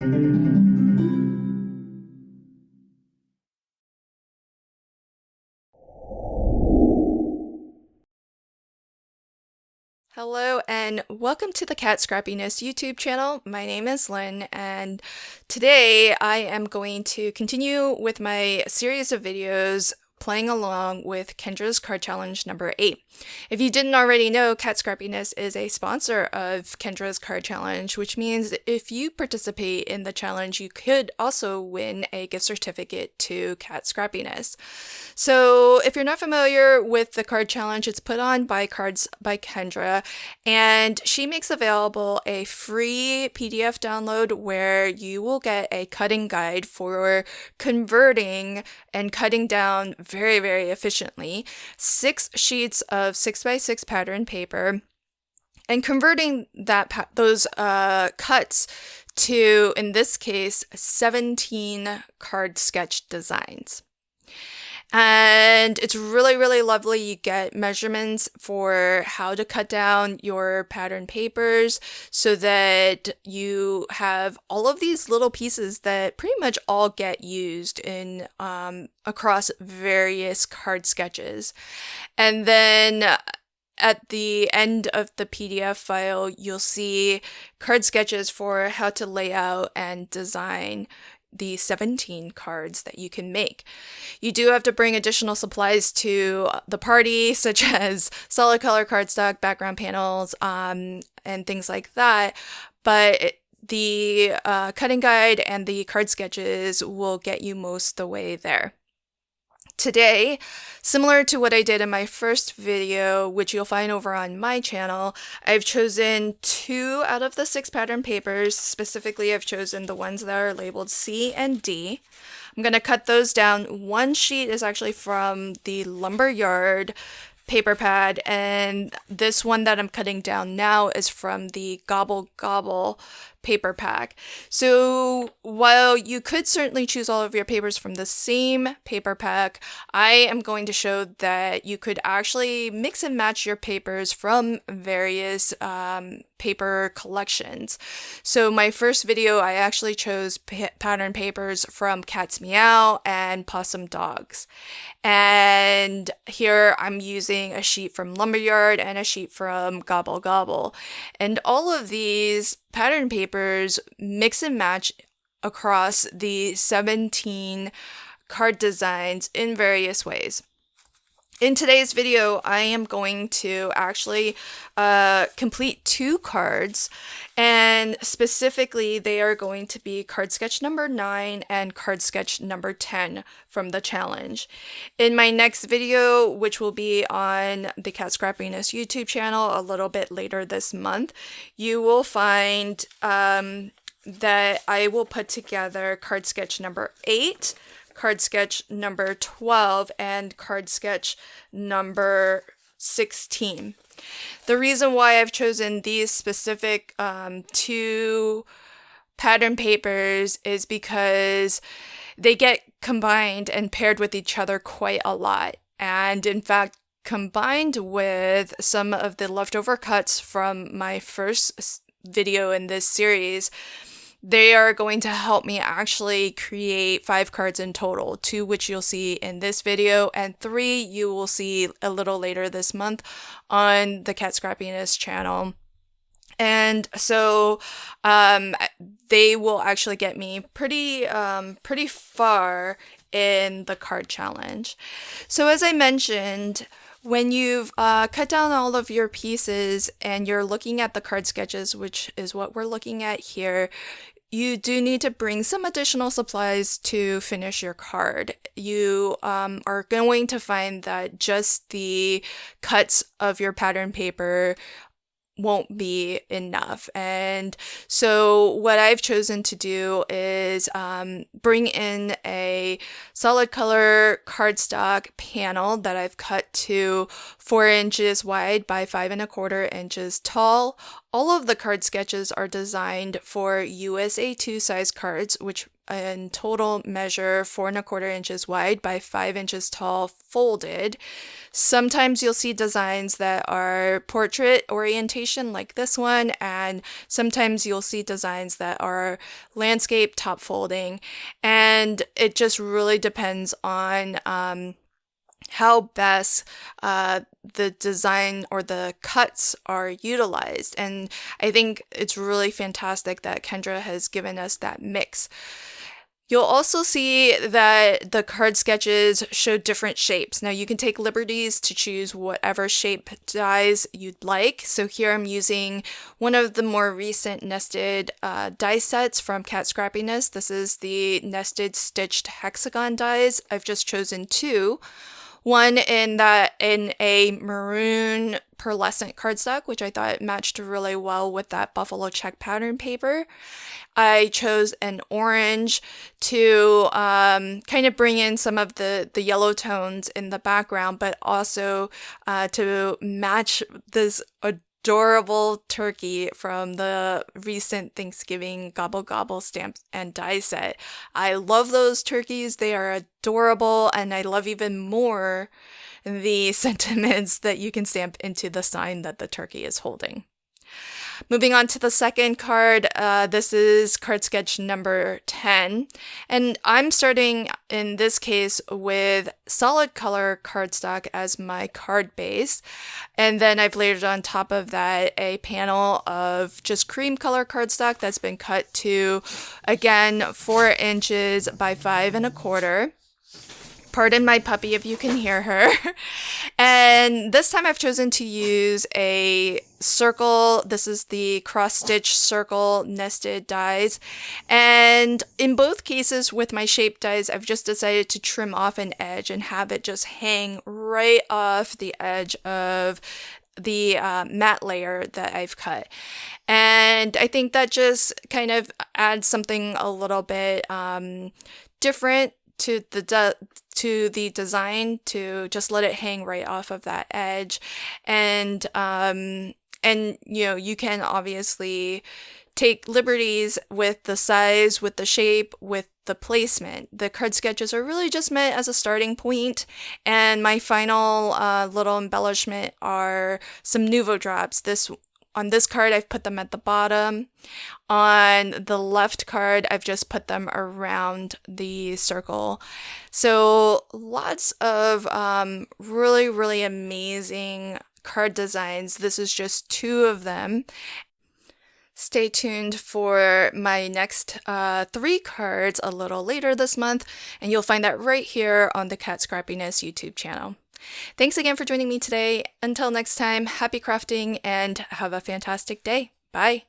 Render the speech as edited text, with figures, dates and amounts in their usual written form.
Hello and welcome to the Cat Scrappiness YouTube channel. My name is Lynn, and today I am going to continue with my series of videos playing along with Kendra's card challenge number 8. If you didn't already know, Cat Scrappiness is a sponsor of Kendra's card challenge, which means if you participate in the challenge, you could also win a gift certificate to Cat Scrappiness. So if you're not familiar with the card challenge, it's put on by Cards by Kendra, and she makes available a free PDF download where you will get a cutting guide for converting and cutting down very, very efficiently 6 sheets of 6x6 pattern paper and converting those cuts to, in this case, 17 card sketch designs. And it's really, really lovely. You get measurements for how to cut down your pattern papers so that you have all of these little pieces that pretty much all get used in across various card sketches. And then at the end of the PDF file, you'll see card sketches for how to lay out and design the 17 cards that you can make. You do have to bring additional supplies to the party, such as solid color cardstock, background panels, and things like that. But the cutting guide and the card sketches will get you most of the way there. Today, similar to what I did in my first video, which you'll find over on my channel, I've chosen 2 out of the 6 pattern papers. Specifically, I've chosen the ones that are labeled C and D. I'm going to cut those down. One sheet is actually from the Lumberyard paper pad, and this one that I'm cutting down now is from the Gobble Gobble paper pack. So while you could certainly choose all of your papers from the same paper pack, I am going to show that you could actually mix and match your papers from various paper collections. So my first video, I actually chose pattern papers from Cat's Meow and Possum Dogs. And here I'm using a sheet from Lumberyard and a sheet from Gobble Gobble. And all of these pattern papers mix and match across the 17 card designs in various ways. In today's video, I am going to actually complete 2 cards, and specifically they are going to be card sketch number 9 and card sketch number 10 from the challenge. In my next video, which will be on the Cat Scrappiness YouTube channel a little bit later this month, you will find that I will put together card sketch number 8, card sketch number 12, and card sketch number 16. The reason why I've chosen these specific 2 pattern papers is because they get combined and paired with each other quite a lot. And in fact, combined with some of the leftover cuts from my first video in this series, they are going to help me actually create 5 cards in total, 2 which you'll see in this video, and 3 you will see a little later this month on the Cat Scrappiness channel. And so they will actually get me pretty far in the card challenge. So as I mentioned, when you've cut down all of your pieces and you're looking at the card sketches, which is what we're looking at here, you do need to bring some additional supplies to finish your card. You are going to find that just the cuts of your pattern paper won't be enough. And so what I've chosen to do is bring in a solid color cardstock panel that I've cut to 4 inches wide by 5 1/4 inches tall. All of the card sketches are designed for USA 2 size cards, which in total measure 4¼ inches wide by 5 inches tall, folded. Sometimes you'll see designs that are portrait orientation like this one, and sometimes you'll see designs that are landscape top folding, and it just really depends on how best the design or the cuts are utilized. And I think it's really fantastic that Kendra has given us that mix. You'll also see that the card sketches show different shapes. Now you can take liberties to choose whatever shape dies you'd like. So here I'm using one of the more recent nested die sets from Cat Scrappiness. This is the nested stitched hexagon dies. I've just chosen two. One in a maroon pearlescent cardstock, which I thought matched really well with that buffalo check pattern paper. I chose an orange to kind of bring in some of the yellow tones in the background, but also to match this adorable turkey from the recent Thanksgiving Gobble Gobble stamp and die set. I love those turkeys. They are adorable, and I love even more the sentiments that you can stamp into the sign that the turkey is holding. Moving on to the second card, this is card sketch number 10, and I'm starting in this case with solid color cardstock as my card base, and then I've layered on top of that a panel of just cream color cardstock that's been cut to, again, 4 inches by 5¼ Pardon my puppy if you can hear her. And this time I've chosen to use a circle. This is the cross-stitch circle nested dies. And in both cases with my shape dies, I've just decided to trim off an edge and have it just hang right off the edge of the matte layer that I've cut. And I think that just kind of adds something a little bit different to the design, to just let it hang right off of that edge. And you know, you can obviously take liberties with the size, with the shape, with the placement. The card sketches are really just meant as a starting point, and my final little embellishment are some Nuvo drops. On this card, I've put them at the bottom. On the left card, I've just put them around the circle. So lots of really, really amazing card designs. This is just 2 of them. Stay tuned for my next 3 cards a little later this month, and you'll find that right here on the Cat Scrappiness YouTube channel. Thanks again for joining me today. Until next time, happy crafting and have a fantastic day. Bye.